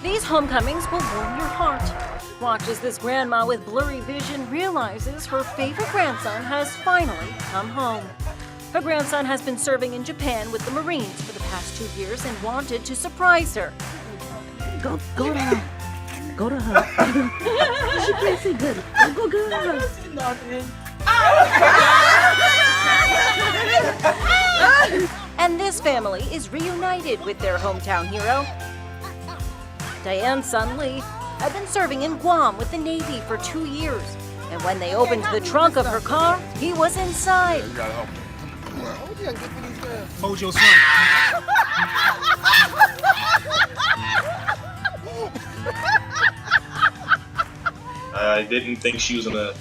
These homecomings will warm your heart. Watch as this grandma with blurry vision realizes her favorite grandson has finally come home. Her grandson has been serving in Japan with the Marines for the past 2 years and wanted to surprise her. Go to her. Go to her. She can't see good. Go to her. And this family is reunited with their hometown hero. Diane's son Lee had been serving in Guam with the Navy for 2 years. And when they opened the trunk of her car, he was inside. Hold your son. I didn't think she was gonna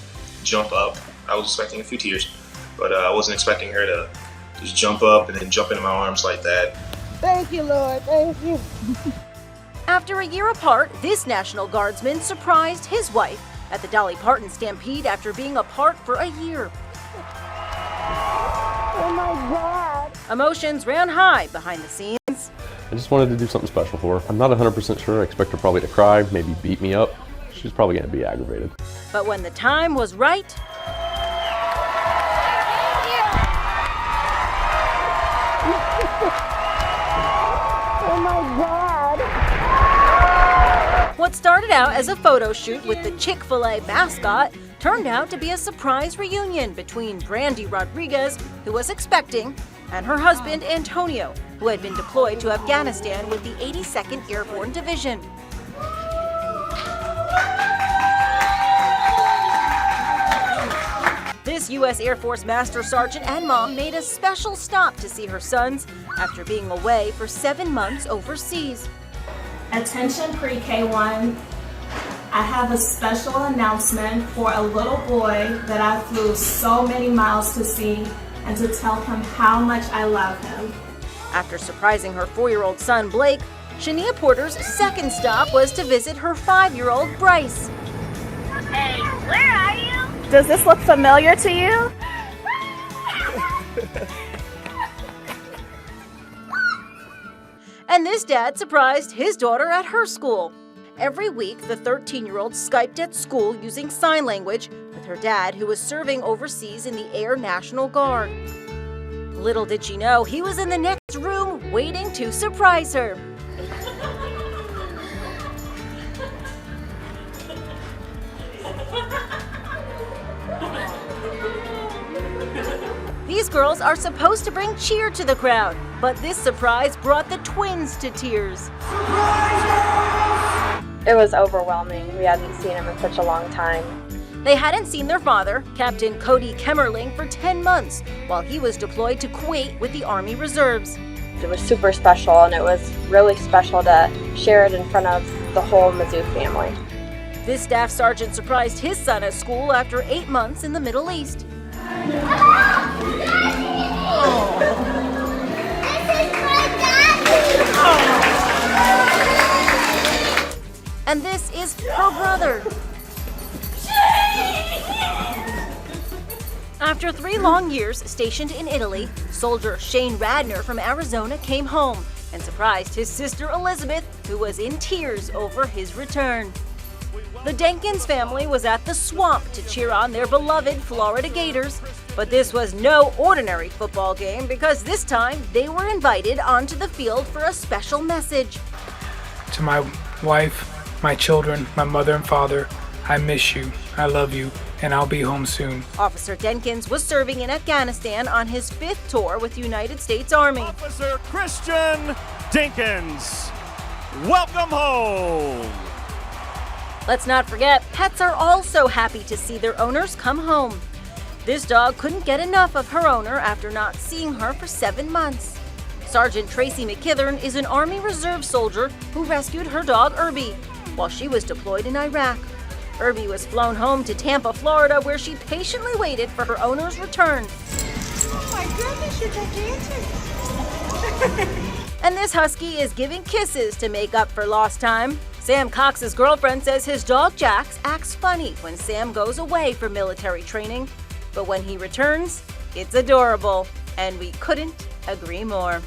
jump up. I was expecting a few tears, but I wasn't expecting her to just jump up and then jump into my arms like that. Thank you, Lord. Thank you. After a year apart, this National Guardsman surprised his wife at the Dolly Parton Stampede after being apart for a year. Oh my God. Emotions ran high behind the scenes. I just wanted to do something special for her. I'm not 100% sure. I expect her probably to cry, maybe beat me up. She's probably going to be aggravated. But when the time was right, Oh my God. what started out as a photo shoot with the Chick-fil-A mascot turned out to be a surprise reunion between Brandy Rodriguez, who was expecting, and her husband Antonio, who had been deployed to Afghanistan with the 82nd Airborne Division. This U.S. Air Force Master Sergeant and mom made a special stop to see her sons after being away for 7 months overseas. Attention pre-K1, I have a special announcement for a little boy that I flew so many miles to see and to tell him how much I love him. After surprising her 4-year-old son Blake, Shania Porter's second stop was to visit her 5-year-old Bryce. Hey, where are you? Does this look familiar to you? And this dad surprised his daughter at her school. Every week, the 13-year-old Skyped at school using sign language with her dad, who was serving overseas in the Air National Guard. Little did she know he was in the next room waiting to surprise her. These girls are supposed to bring cheer to the crowd, but this surprise brought the twins to tears. It was overwhelming. We hadn't seen him in such a long time. They hadn't seen their father, Captain Cody Kemmerling, for 10 months while he was deployed to Kuwait with the Army Reserves. It was super special, and it was really special to share it in front of the whole Mizzou family. This staff sergeant surprised his son at school after 8 months in the Middle East. And this is her brother. After 3 long years stationed in Italy, soldier Shane Radner from Arizona came home and surprised his sister Elizabeth, who was in tears over his return. The Denkins family was at the Swamp to cheer on their beloved Florida Gators, but this was no ordinary football game because this time they were invited onto the field for a special message. To my wife, my children, my mother and father, I miss you, I love you, and I'll be home soon. Officer Denkins was serving in Afghanistan on his 5th tour with the United States Army. Officer Christian Dinkins, welcome home. Let's not forget, pets are also happy to see their owners come home. This dog couldn't get enough of her owner after not seeing her for 7 months. Sergeant Tracy McKithern is an Army Reserve soldier who rescued her dog Irby while she was deployed in Iraq. Irby was flown home to Tampa, Florida, where she patiently waited for her owner's return. Oh my goodness, you're gigantic. And this husky is giving kisses to make up for lost time. Sam Cox's girlfriend says his dog Jax acts funny when Sam goes away for military training. But when he returns, it's adorable, and we couldn't agree more.